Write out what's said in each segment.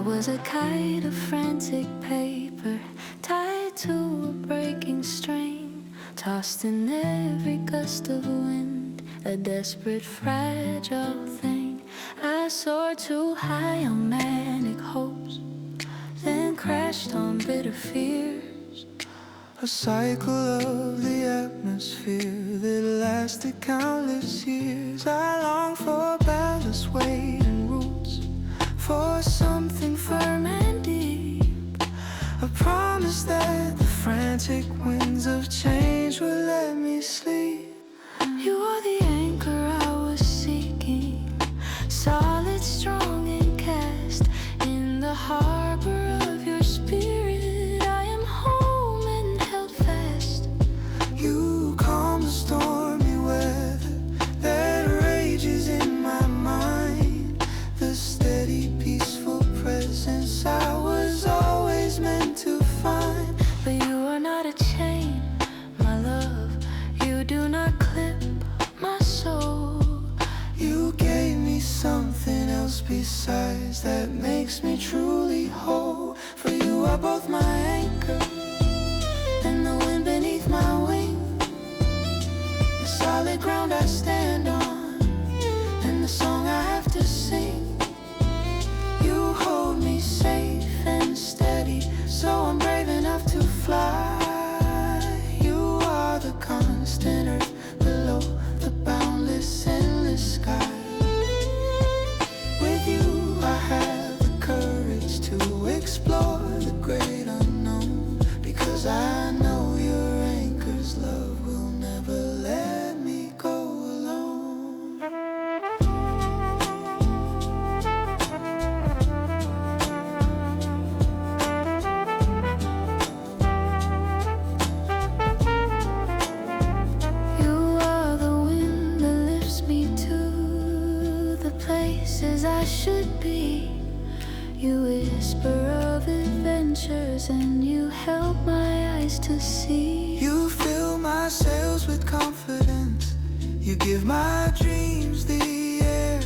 was a kite of frantic paper, tied to a breaking string, tossed in every gust of wind, a desperate, fragile thing. I soared too high on manic hopes, then crashed on bitter fears. A cycle of the atmosphere that lasted countless years. I long for ballast weight and roots, for something firm and deep, a promise that the frantic winds of change would let me sleep. You are the anchor I was seeking, solid, strong, and cast in the harbor of your spirit. I am home and held fast. You calm the stormy weather that rages in my mind, the steady, peaceful presence I was always meant to find. But you are not a chain, my love. You do not clip my soul. You gave me something else besides that makes me truly whole. For you are both my anchor and the wind beneath my wing, the solid ground I stand on, and the song I have to sing. You hold me safe and steady, so I'm brave enough to fly. You are the constant earth below, the boundless, endless sky. With you I have the courage to explore the great unknown, because I know your anchor's love will never let me go alone. You are the wind that lifts me to the places I should be. You whisper of adventures and you help my eyes to see. You fill my sails with confidence, you give my dreams the air,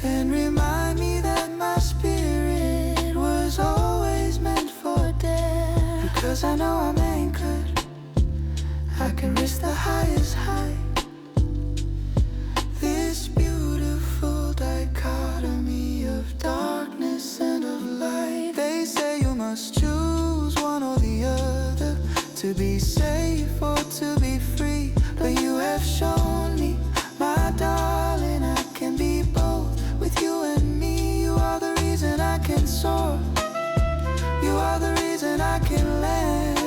and remind me that my spirit was always meant for dare. Because I know I'm anchored, I can risk the highest height. This beautiful dichotomy of darkness and of light. They say you must choose one or the other, to be safe or to be free. But you have shown me, my darling, I can be both. With you and me, you are the reason I can soar. You are the reason I can land.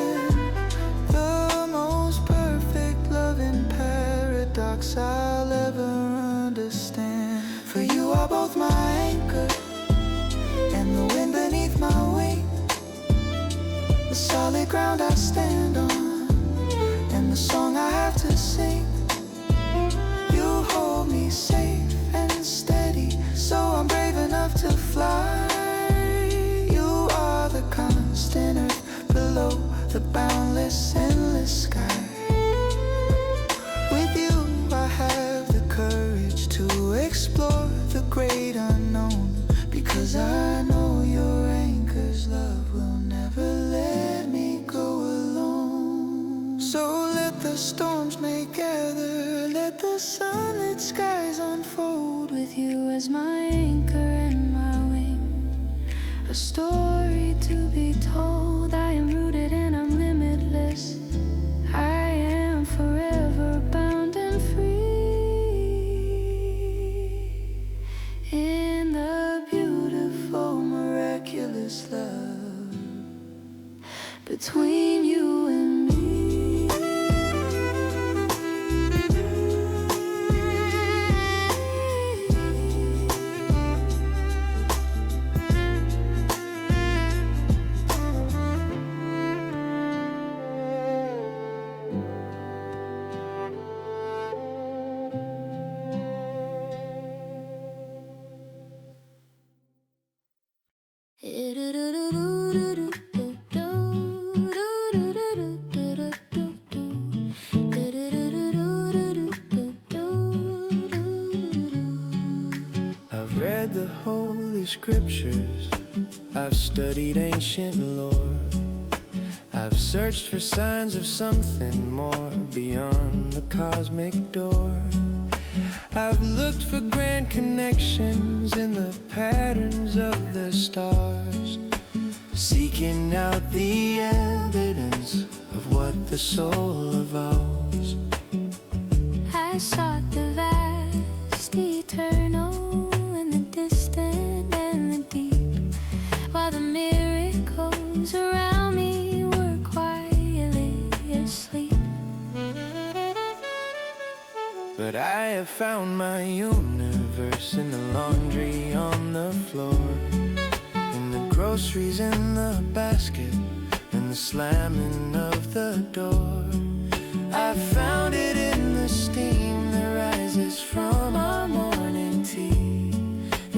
The most perfect loving paradox I'll ever understand. For you are both my anchor and the wind beneath my wing, the solid ground I stand on, and the song I have to sing. You hold me safe and steady, so I'm brave enough to fly. You are the constant earth below, the boundless, endless sky. With you I have the courage to explore the great unknown, because I know your anchor's love will never let me go alone. So let the storms may gather, let the sunlit skies unfold. With you as my anchor and my wing, a story to be told. I am rooted and I'm limitless. I am forever bound and free in the beautiful, miraculous love between you and me. scriptures, I've studied ancient lore, I've searched for signs of something more beyond the cosmic door. I've looked for grand connections in the patterns of the stars, seeking out the evidence of what the soul evolves. I sought the vast, eternal, and the distant and the deep, while the miracles around me were quietly asleep. But I have found my universe in the laundry on the floor, in the groceries in the basket, in the slamming of the door. I found it in the steam that rises from our morning tea,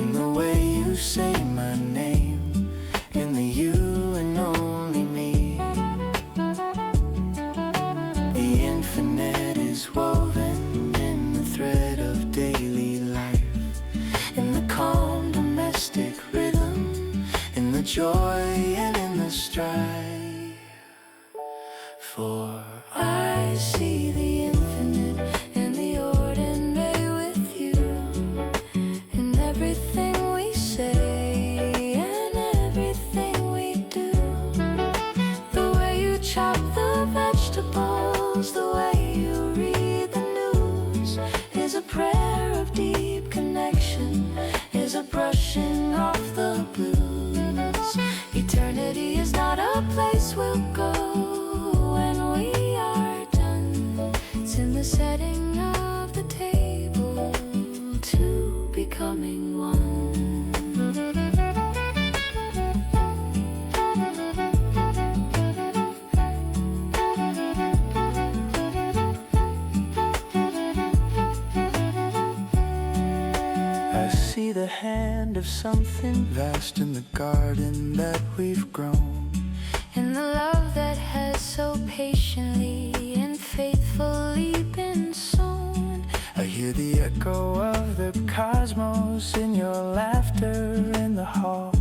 in the way you say my name, in the you and only me. The infinite is woven in the thread of daily life, in the calm domestic rhythm, in the joy and in the strife. For I see the infinite and the ordinary with you, in everything we say and everything we do. The way you chop the vegetables, the way you read the news, is a prayer of deep connection, is a brushing off the blues. Eternity is not a place we'll go when we are done. It's in the setting of the table, two becoming one. I see the hand of something vast in the garden that we've grown, In the love that has so patiently and faithfully been sown. I hear the echo of the cosmos in your laughter in the hall.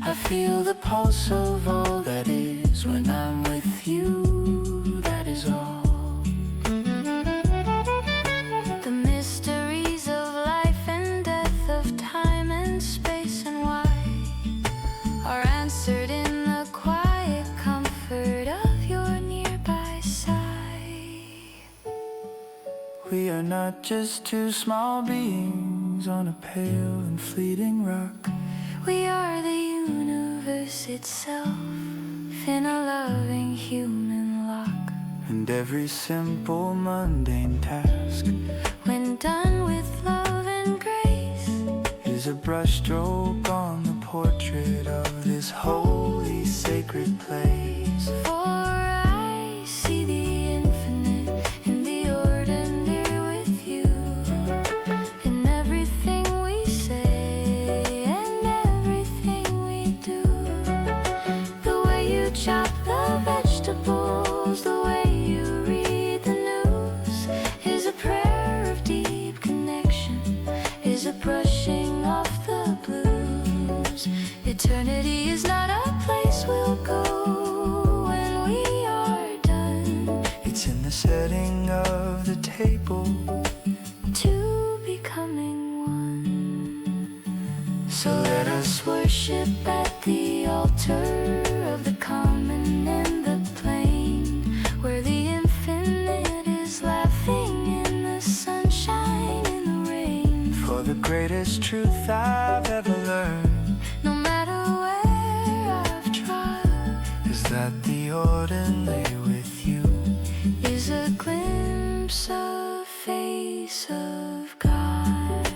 I feel the pulse of all that is when I'm with you, that is all. The mysteries of life and death, of time and space and why, are answered in the quiet comfort of your nearby sigh. We are not just two small beings on a pale and fleeting rock. We are the universe itself in a loving human lock. And every simple mundane task When done with love and grace, is a brushstroke on the portrait of this holy sacred place. for I see the infinite in the ordinary with you, in everything we say and everything we do. The way you chop the vegetables, the way you read the news, is a prayer of deep connection, is a brushing off the blues. Eternity is not a place we'll go when we are done. It's in the setting of the table, Two becoming one. So let us worship at the altar of the common and the plain, where the infinite is laughing in the sunshine and the rain. for the greatest truth I've ever learned No matter where I've tried, is that the ordinary with you is a glimpse of face of God.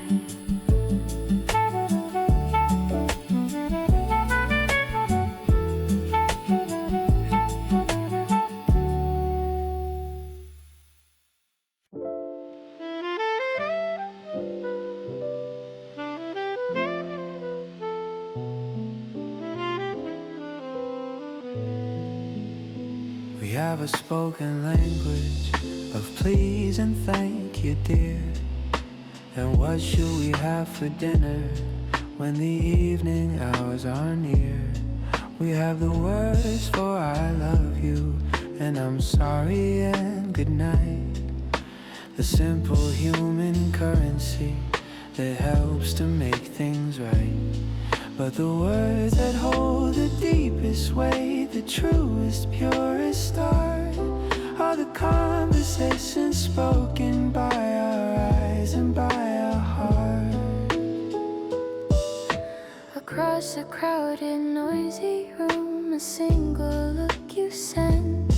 We have a spoken language of please and thank you, dear. And what should we have for dinner when the evening hours are near. We have the words for I love you and I'm sorry and good night. The simple human currency that helps to make things right. But the words that hold the deepest weight, the truest, purest start, are the conversations spoken by our eyes and by our heart. Across a crowded, noisy room, a single look you send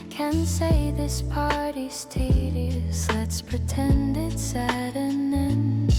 can say this party's tedious, let's pretend it's at an end.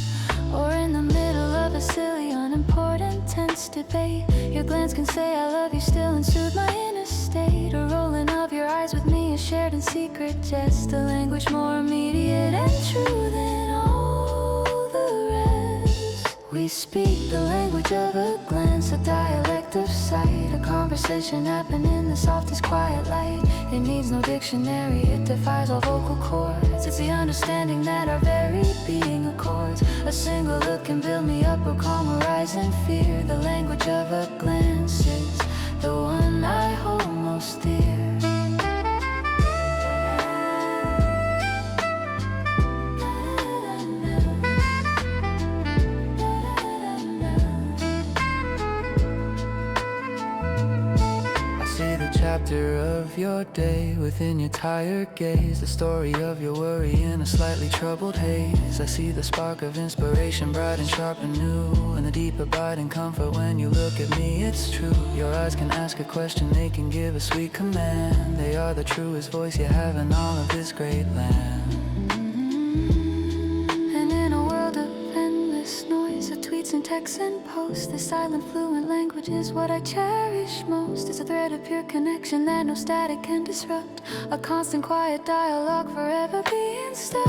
Or in the middle of a silly, unimportant, tense debate, your glance can say I love you still and soothe my inner state. A rolling of your eyes with me, a shared and secret jest, a language more immediate and true than all the rest. We speak the language of a glance, a dialect of sight, a conversation happening in the softest quiet light. It needs no dictionary, it defies all vocal cords. It's the understanding that our very being accords. A single look can build me up or calm a rising fear. The language of a glance is the one I hold most dear. Chapter of your day within your tired gaze, the story of your worry in a slightly troubled haze. I see the spark of inspiration, bright and sharp and new, and the deep abiding comfort when you look at me. It's true, your eyes can ask a question, they can give a sweet command. They are the truest voice you have in all of this great land. And in a world of endless noise, of tweets and texts and posts, the silent fluent language is what I cherish most. It's a thread of pure connection that no static can disrupt, a constant quiet dialogue forever being stuck.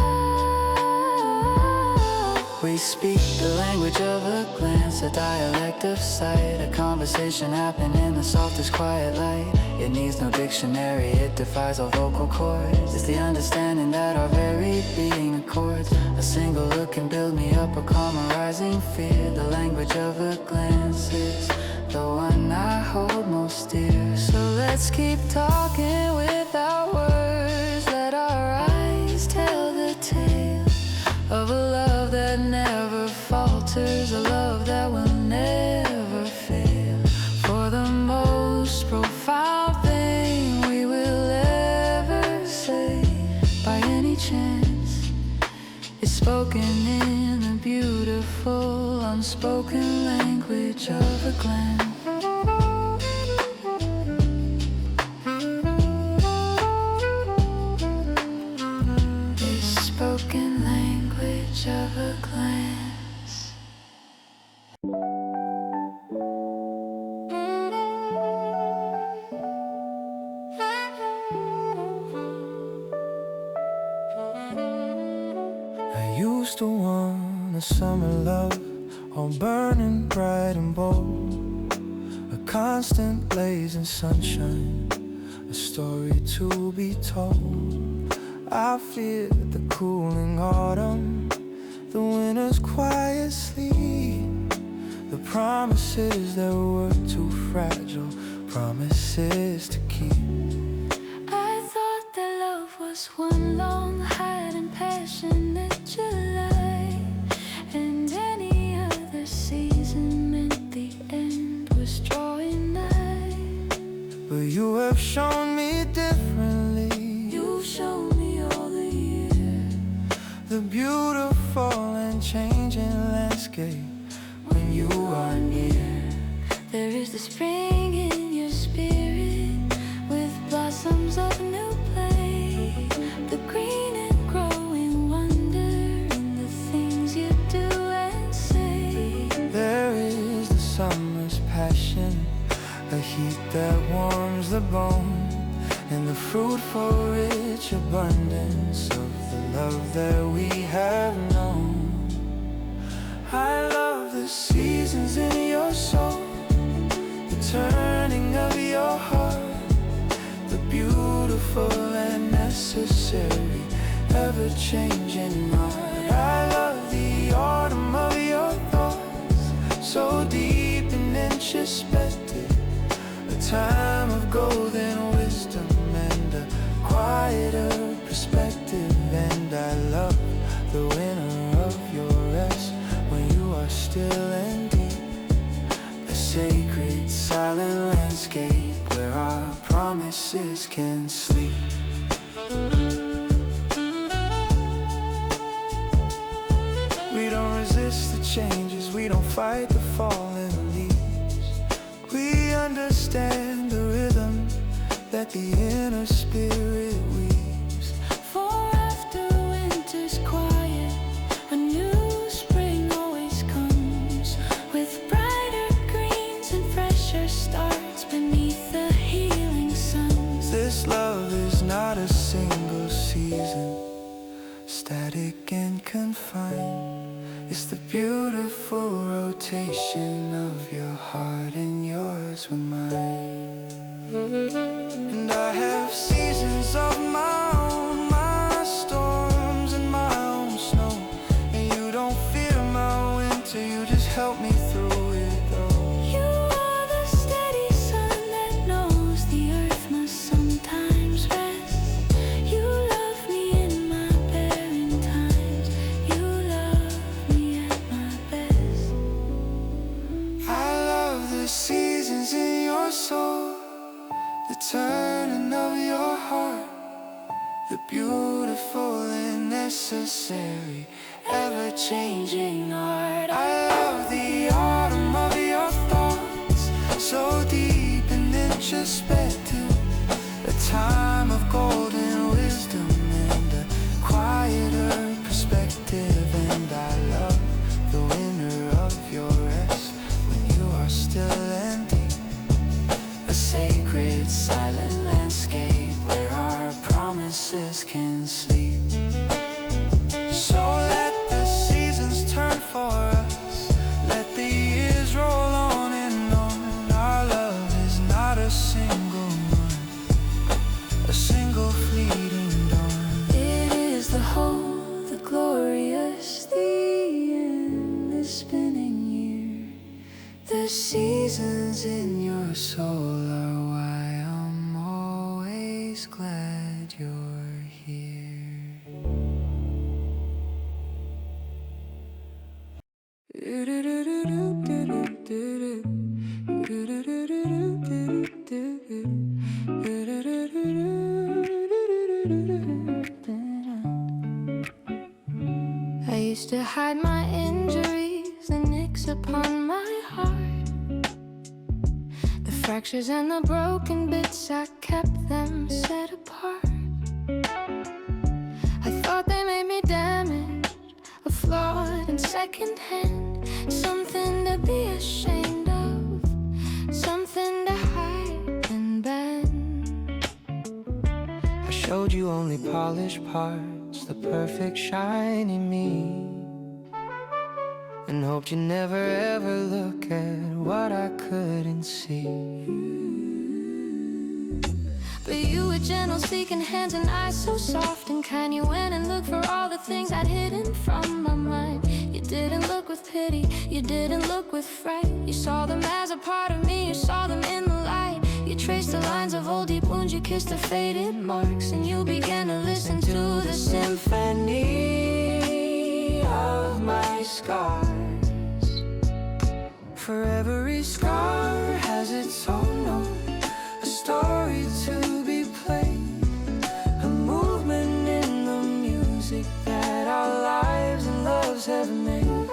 We speak the language of a glance, a dialect of sight, a conversation happening in the softest quiet light. It needs no dictionary, it defies all vocal cords. It's the understanding that our very being accords. A single look can build me up or calm a rising fear. The language of a glance is the one I hold most dear. So let's keep talking without words, let our eyes tell the tale of a love that never falters, a love that will never fail. For the most profound thing we will ever say, by any chance, is spoken in the beautiful, unspoken language of a glance. Spoken language of a glance. I used to want a summer love, all burning bright and bold, a constant blazing sunshine, a story to be told. I feared the cooling autumn, the winter's quiet sleep, the promises that were too fragile, promises to keep. I thought that love was one long, hot and passionate July, and any other season meant the end was drawing nigh. But you have shown me differently. You've shown me all the year, the beautiful and changing landscape when you are near. there is the spring in your spirit, with blossoms of new play, the green and growing wonder in the things you do and say. There is the summer's passion, a heat that warms the bone, and the fruitful, rich abundance of the love that we have known. I love the seasons in your soul, the turning of your heart, the beautiful and necessary, ever-changing art. I love the autumn of your thoughts, so deep and introspective. A time of golden wisdom and a quieter perspective. And I love the winter of your rest when you are still and deep. A sacred silent landscape where our promises can sleep. We don't resist the changes, we don't fight the fallen leaves. We understand the rhythm that the inner spirit weaves. For after winter's quiet, a new spring always comes, with brighter greens and fresher starts beneath the healing suns. This love is not a single season, static and confined. It's the beautiful rotation of your heart and yours with mine. And I have seasons of my own, my storms and my own snow. And you don't fear my winter, you just help me through it all. You are the steady sun that knows the earth must sometimes rest. You love me in my barren times, you love me at my best. I love the seasons in your soul, the turning of your heart, the beautiful and necessary, ever-changing art. I love the autumn of your thoughts, so deep and introspective. A time of golden wisdom and a quieter perspective. And I love the winter of your rest when you are still and deep. A sacred silent landscape where our promises can sleep. So let the seasons turn for us, let the years roll on and on. Our love is not a single month, a single fleeting dawn. It is the whole, the glorious, the endless spinning year. The seasons in your soul are why I'm always glad you're here. I used to hide my injuries, the nicks upon my heart, the fractures and the broken bits, I kept them set apart. I thought they made me damaged, a flawed and secondhand, something to be ashamed of, something to hide and bend. I showed you only polished parts, the perfect shiny me, and hoped you never ever look at what I couldn't see. But you were gentle, seeking hands and eyes so soft and kind. You went and looked for all the things I'd hidden from my mind. You didn't look with pity, you didn't look with fright. You saw them as a part of me, you saw them in the light. You traced the lines of old deep wounds, you kissed the faded marks, and you began to listen to the symphony of my scars. For every scar has its own note, a story to be played, a movement in the music that our lives and loves have made.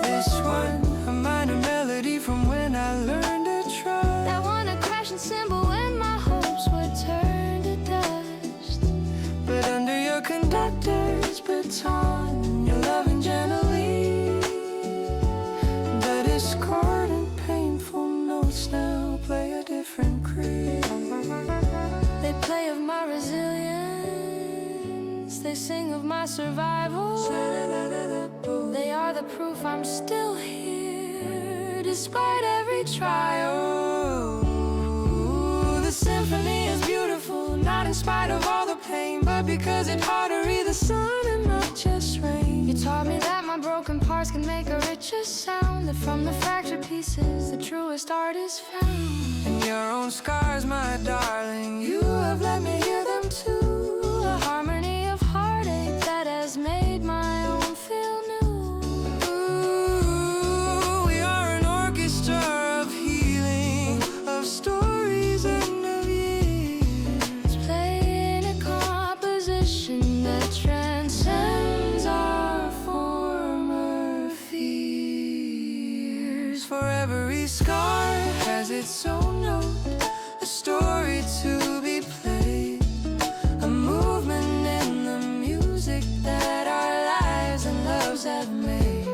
This one, a minor melody from when I learned to trust. That one, a crashing cymbal when my hopes were turned to dust. But under your conductor's baton, you're loving gently. The discordant, painful notes now play a different creed. They play of my resilience, they sing of my survival. They are the proof I'm still here, despite every trial. The symphony is beautiful, not in spite of all the pain, but because it ought to read the sun and not just rain. You taught me that my broken parts scars can make a richer sound. That from the fractured pieces, the truest art is found. And your own scars, my darling, you have let me hear them too. A harmony of heartache that has made my own feel new. Ooh, we are an orchestra of healing, of stories and of years, Playing a composition that transcends our former fears. For every scar has its own note, a story to be played, a movement in the music that our lives and loves have made.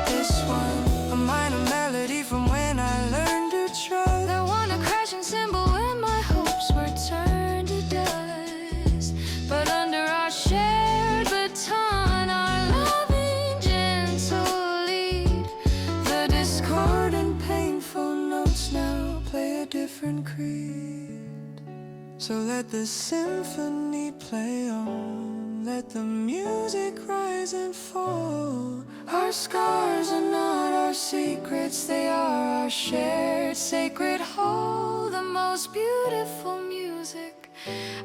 This one, a minor melody from when I learned to trust. That one, a crashing cymbal when my hopes were turned to dust. But under our shared baton, our loving gentle lead, The discordant painful notes now play a different creed. So let the symphony play on, let the music rise and fall. Our scars are not our secrets, they are our shared sacred whole. the most beautiful music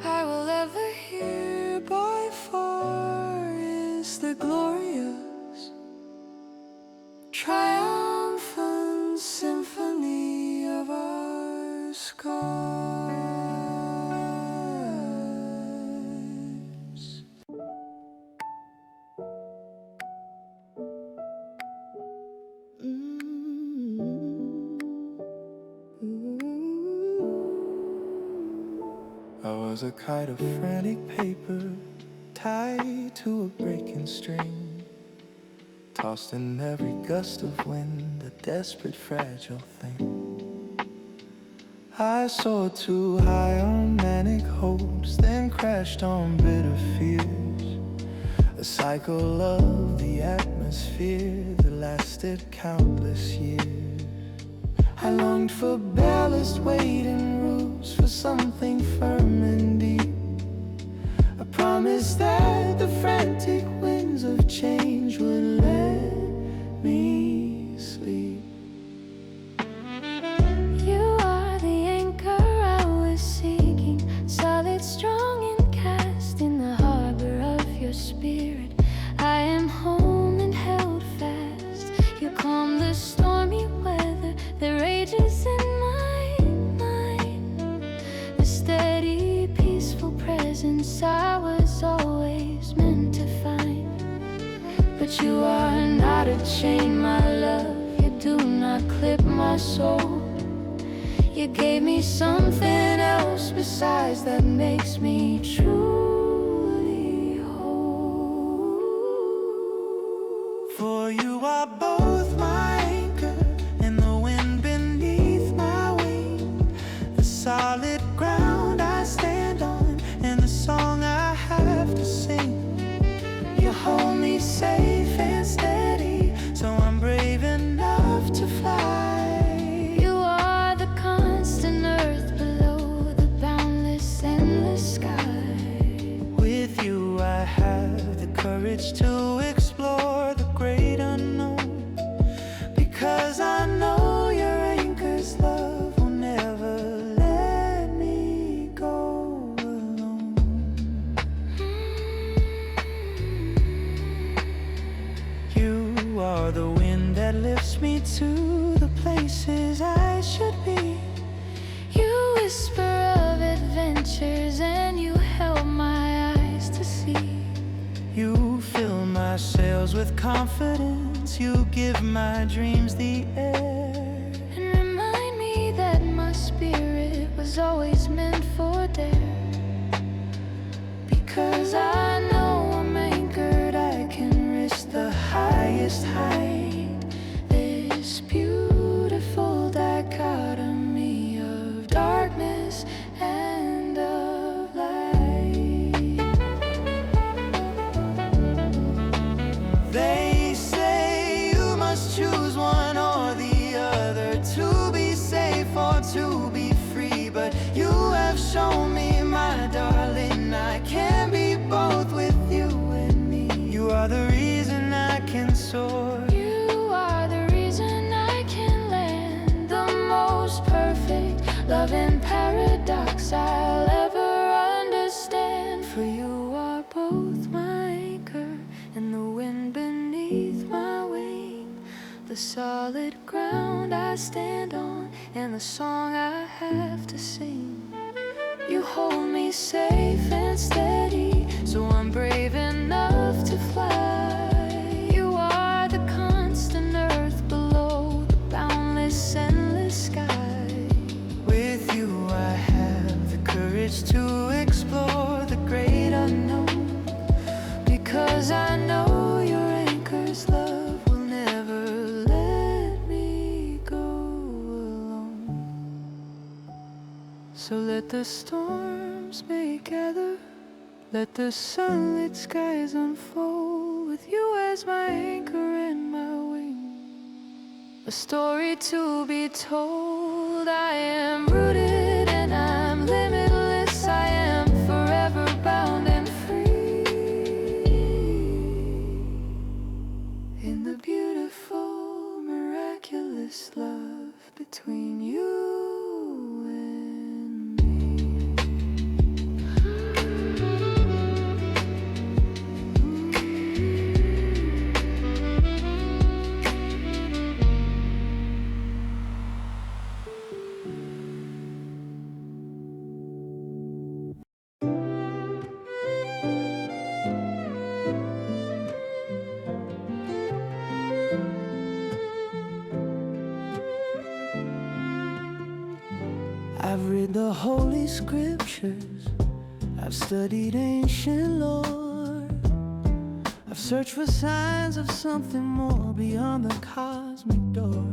I will ever hear By far is the glorious, triumphant symphony of our scars. I was a kite of frantic paper, tied to a breaking string, tossed in every gust of wind, a desperate, fragile thing. I soared too high on manic hopes, then crashed on bitter fears, a cycle of the atmosphere that lasted countless years. I longed for ballast, weight and roots, for something firm and deep, a promise that the frantic winds of change would let me sleep. You are the anchor I was seeking, solid, strong, and cast in the harbor of your spirit. I am home and held fast. You calm the stormy weather that rages in my mind, the steady, peaceful presence I was always meant to find. But you are not a chain, my love, you do not clip my soul. You gave me something else besides that makes me truly whole. For you are both my anchor and the wind beneath my wing, the solid ground I stand on and the song I have to sing. You hold me safe and steady, so I'm brave enough to fly. You are the constant earth below, the boundless, endless sky. With you I have the courage to explore the great unknown, because I know your anchor's love will never let me go alone. You are the wind that lifts me to the places I should be. You whisper of adventures and you help my eyes to see. You fill my sails with confidence, you give my dreams the air, And remind me that my spirit was always meant for dare. Because I know I'm anchored, I can risk the highest height. This beautiful dichotomy of darkness and of light. They say you must choose one or the other, to be safe or to be free. But you have shown me, my darling, I can be both with you and me. You are the reason I can soar. You love and paradox I'll ever understand. For you are both my anchor and the wind beneath my wing, the solid ground I stand on and the song I have to sing. You hold me safe and steady, so I'm brave enough to fly. You are the constant earth below the boundless, endless sky. With you I have the courage to explore the great unknown, Because I know your anchor's love will never let me go alone. so let the storms may gather, let the sunlit skies unfold, with you as my anchor and my wing, A story to be told. I am rooted and I'm limitless. I am forever bound and free in the beautiful, miraculous love between you and me. I've read the holy scriptures, I've studied ancient lore, I've searched for signs of something more beyond the cosmic door.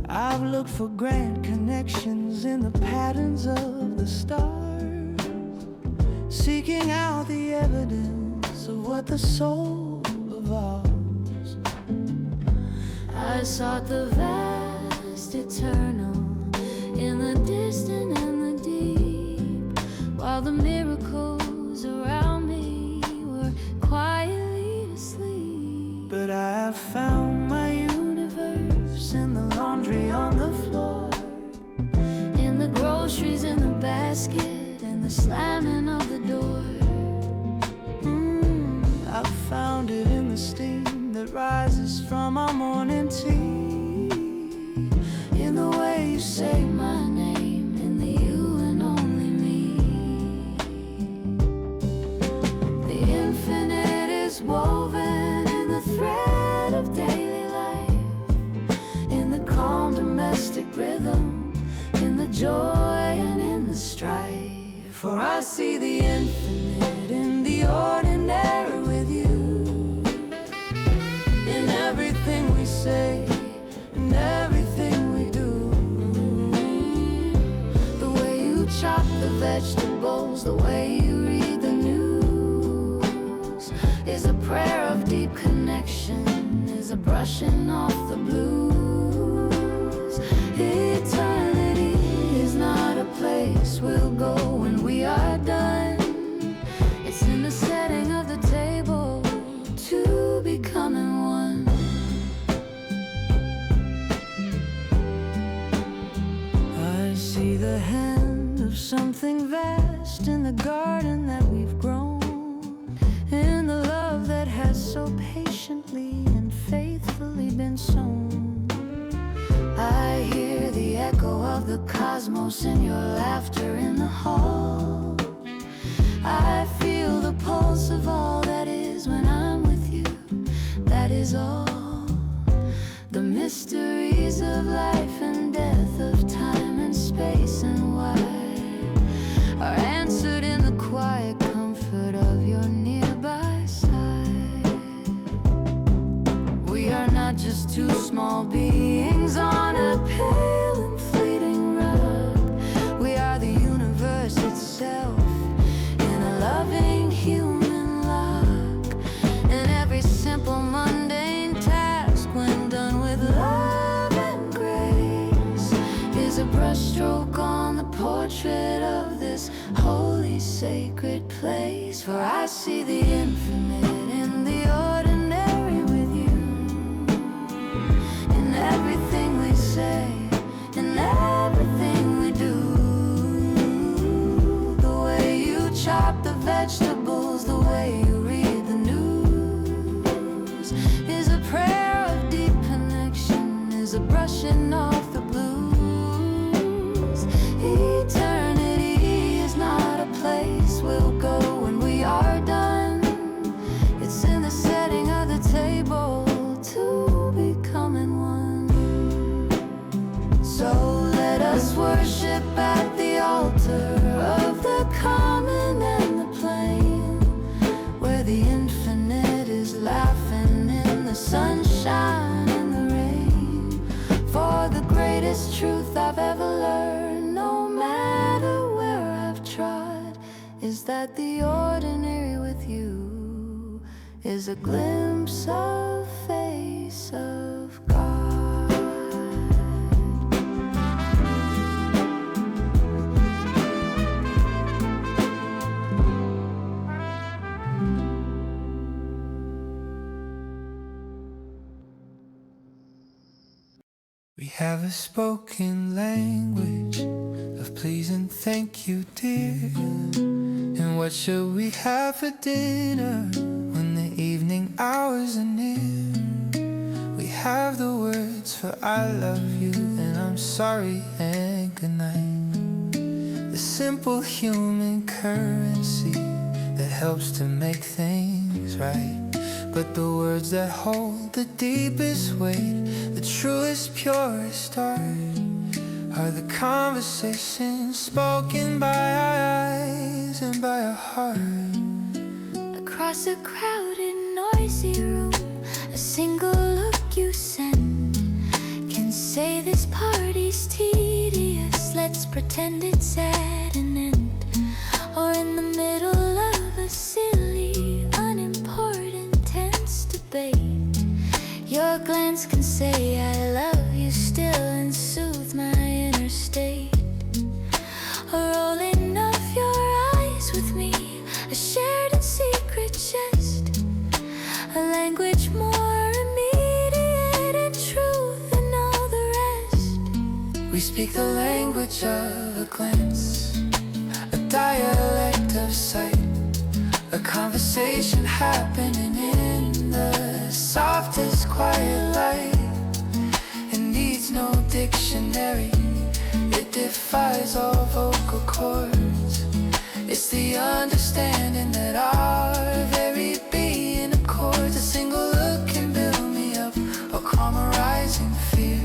I've looked for grand connections in the patterns of the stars, seeking out the evidence of what the soul evolves. I sought the vast, eternal, in the distant and the deep, while the miracles around me were quietly asleep. But I have found my universe in the laundry on the floor, In the groceries in the basket and the slamming of the door. I've found it in the steam that rises from our morning tea, In the way you say my name, in the you and only me. The infinite is woven in the thread of daily life, in the calm domestic rhythm, in the joy and in the strife. For I see the infinite in the ordinary with you, in everything we say, in everything we do. The way you chop the vegetables, the way you read the news, is a prayer of deep connection, is a brushing off the blues. Eternity is not a place we'll go when we are done. It's in the setting of the table, two becoming one. I see the hand of something vast in the garden that we've grown, In the love that has so patiently and faithfully been sown. I hear the echo of the cosmos in your laughter in the hall. I feel the pulse of all that is when I'm with you, that is all. The mysteries of life and death, of time and space and why, are answered in the quiet comfort of your nearby side. We are not just two small beings on a pale and fleeting rug. We are the universe itself in a loving human lock. And every simple mundane task, when done with love and grace, is a brushstroke on the portrait of this holy sacred place. For I see the infinite in the ordinary with you, in everything we say, in everything vegetables, the way you read the news is a prayer of deep connection, is a brushing off the blues. Eternity is not a place we'll go when we are done. It's in the setting of the table to becoming one. So let us worship at the altar of the common and the plain, where the infinite is laughing in the sunshine and the rain. For the greatest truth I've ever learned, no matter where I've trod, is that the ordinary with you is a glimpse of face of God. We have a spoken language of please and thank you, dear. And what should we have for dinner when the evening hours are near? We have the words for I love you and I'm sorry and good night. The simple human currency that helps to make things right. But the words that hold the deepest weight, the truest, purest art, are the conversations spoken by our eyes and by our heart. Across a crowded, noisy room, a single look you send can say this party's tedious, let's pretend it's at an end. Or in the middle of a silly, unimportant, tense debate, your glance can say I love you still and soothe my inner state. A rolling of your eyes with me, a shared and secret jest, a language more immediate and true than all the rest. We speak the language of a glance, a dialect of sight, a conversation happening in the softest quiet light. It needs no dictionary, it defies all vocal cords. It's the understanding that our very being accords. A single look can build me up or calm a rising fear.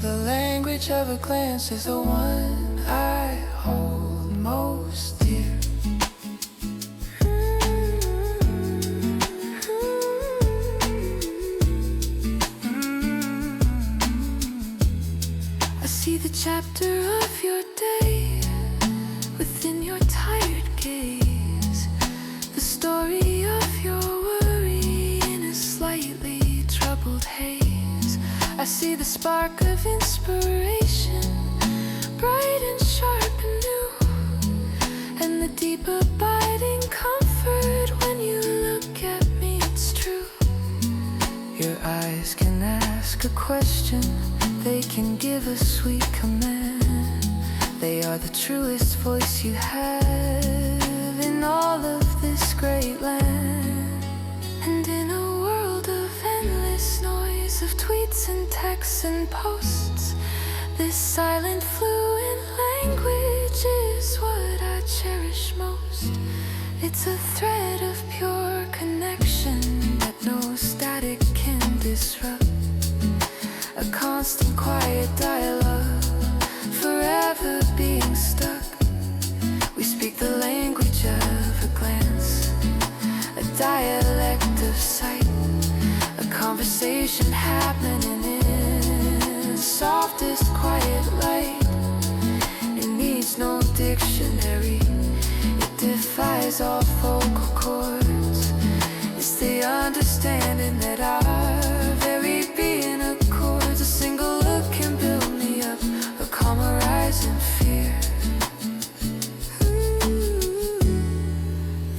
The language of a glance is the one I hold most dear. I see the chapter of your day within your tired gaze, the story of your worry in a slightly troubled haze. I see the spark of inspiration, bright and sharp and new, and the deep abiding comfort when you look at me, it's true. Your eyes can ask a question, they can give a sweet command. They are the truest voice you have in all of this great land. And in a world of endless noise, of tweets and texts and posts, this silent fluent language is what I cherish most. It's a thread of pure connection that no static can disrupt, a constant quiet dialogue, forever being stuck. We speak the language of a glance, a dialect of sight, a conversation happening in the softest quiet light. It needs no dictionary, it defies all vocal cords. It's the understanding that our very being accords. A single look can build me up or calm a rising fear.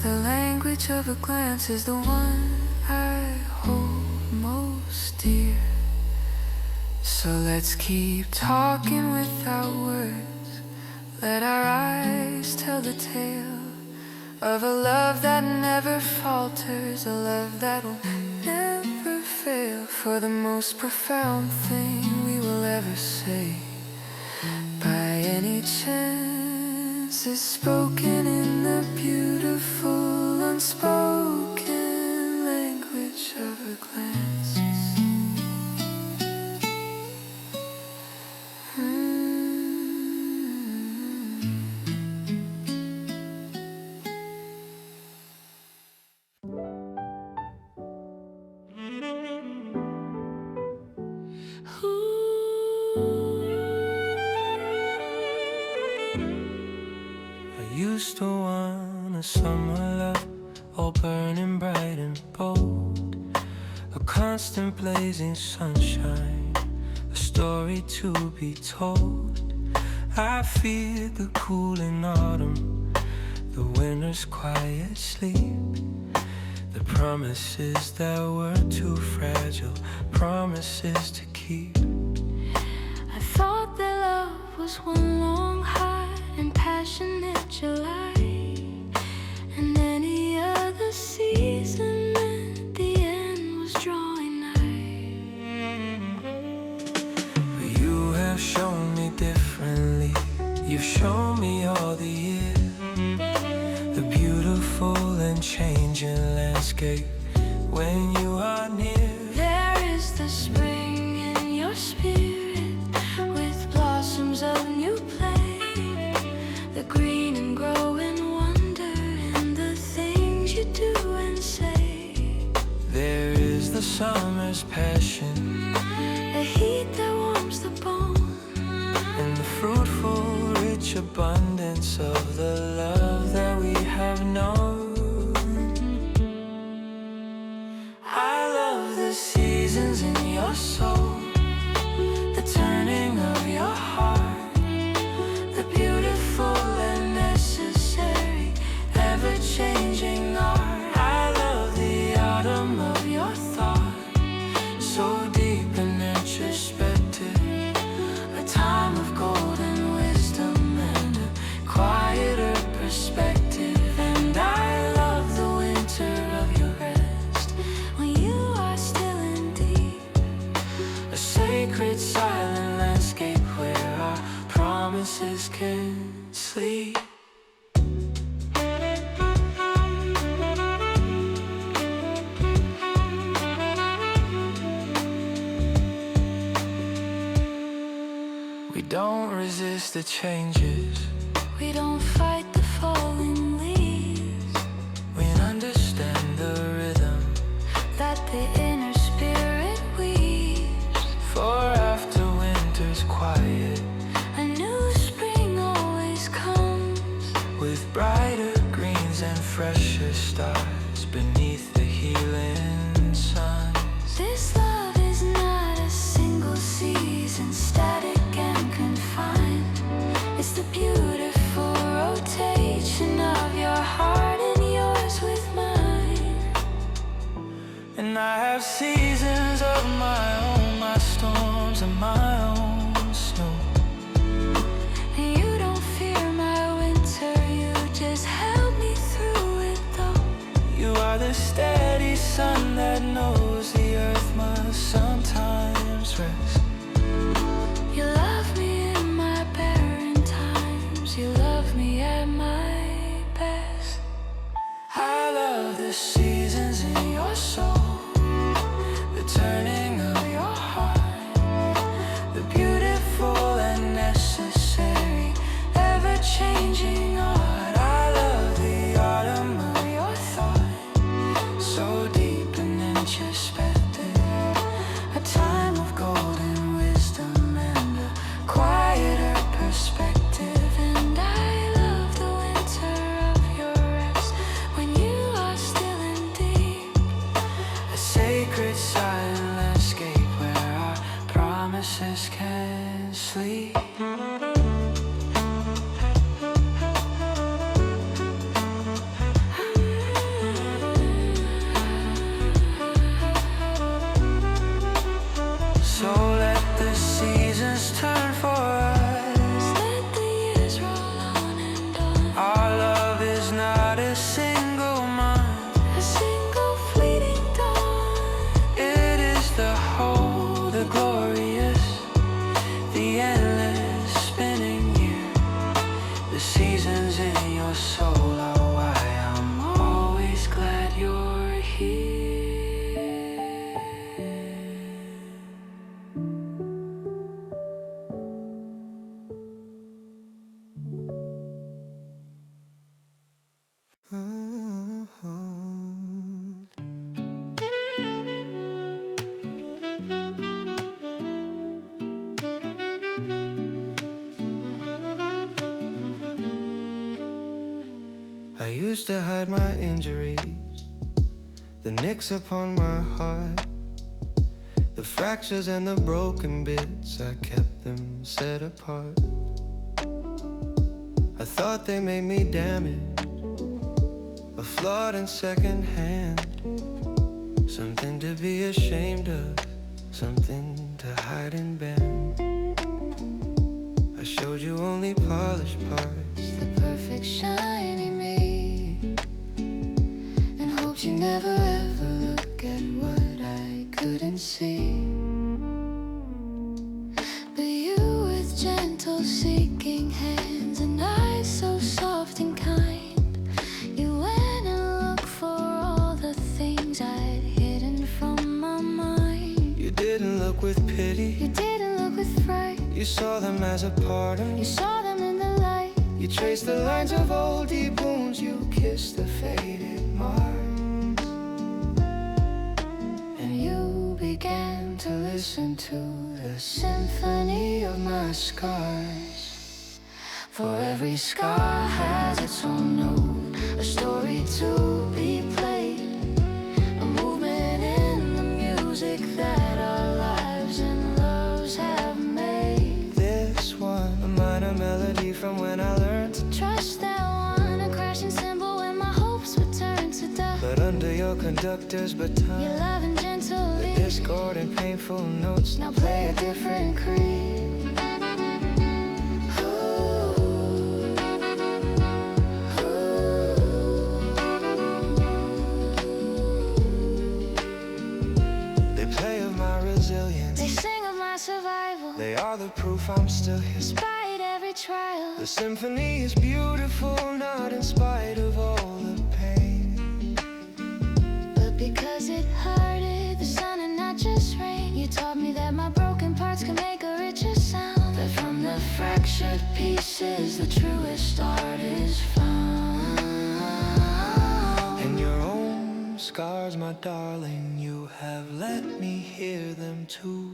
The language of a glance is the one I hold most dear. So let's keep talking without words, Let our eyes tell the tale of a love that never falters, a love that will never fail. For the most profound thing we will ever say, by any chance, is spoken in the beautiful, unspoken language of a glance. Used to want a summer love, all burning bright and bold, a constant blazing sunshine, a story to be told. I feared the cooling autumn, the winter's quiet sleep, the promises that were too fragile, promises to keep. I thought that love was one long high and passionate July, and any other season meant the end was drawing nigh. But you have shown me differently. You've shown me all the year, the beautiful and changing landscape when you are near. There is the spring in your spirit, with blossoms of new play, the green and growing wonder in the things you do and say. There is the summer's passion, the heat that warms the bone, and the fruitful, rich abundance of the love that we have known. I love the seasons in your soul, the turning of your heart, the beautiful and necessary, ever-changing art. I love the autumn of your thought, so deep and introspective, a time of golden wisdom and a quieter perspective. And I love the winter of your rest, when you are still in deep, a sacred silent landscape where our promises can sleep. We don't resist the changes, we don't fight the falling leaves, we understand the rhythm that the inner spirit weaves. for after winter's quiet, A new spring always comes, with brighter greens and fresher stars beneath the healing sun. this love is not a single season, static and confined. It's the beautiful rotation of your heart and yours with mine. And I have seasons of my own, my storms and my own snow. And you don't fear my winter, you just help me through it though. You are the steady sun that knows the earth must sometimes rest. You love me in my barren times, you love me at my best. I love the seasons in your soul, the turning of your heart, the beautiful and necessary, ever-changing art. I love the autumn of your thought, so deep and introspective, a time of golden wisdom and a quieter perspective. And I love the winter of your rest, when you are still in deep, A sacred silent landscape where our promises can sleep. So let the seasons turn for us, let the years roll used to hide my injuries, the nicks upon my heart, the fractures and the broken bits. I kept them set apart. I thought they made me damaged, a flawed and second hand, something to be ashamed of, something to hide and bend. I showed you only polished parts, the perfect shiny me, and hoped you never ever look at what I couldn't see. But you with gentle seeking hands and eyes so soft and kind, you went and looked for all the things I'd hidden from my mind. You didn't look with pity, You didn't look with fright, you saw them as a part of you me. saw them in the light. You traced the lines of old deep wounds, you kissed the faded marks, And you began to listen to the symphony of my scars. For every scar has its own note, a story to be played, a movement in the music that our lives and loves have made. this one, a minor melody from when I learned to Trust that one, a crashing cymbal when my hopes would turn to dust. but under your conductor's Your baton, loving the gently, discord and painful notes now play a different creed. they play of my resilience. They sing of my survival, They are the proof I'm still here. despite every trial. The symphony is beautiful, not in spite of all the pain. But because it hurted, the sun and not just rain, you taught me that my broken parts can make a richer sound. That from the fractured pieces, the truest art is found. And your own scars, my darling, you have let me hear them too.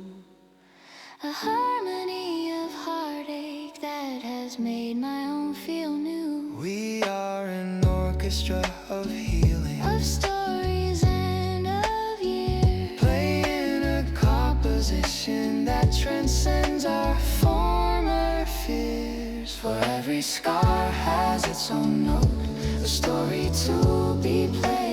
A harmony of heartache that has made my own feel new. We are an orchestra of healing, Of stories and of years, playing a composition that transcends our former fears. for every scar has its own note, a story to be played.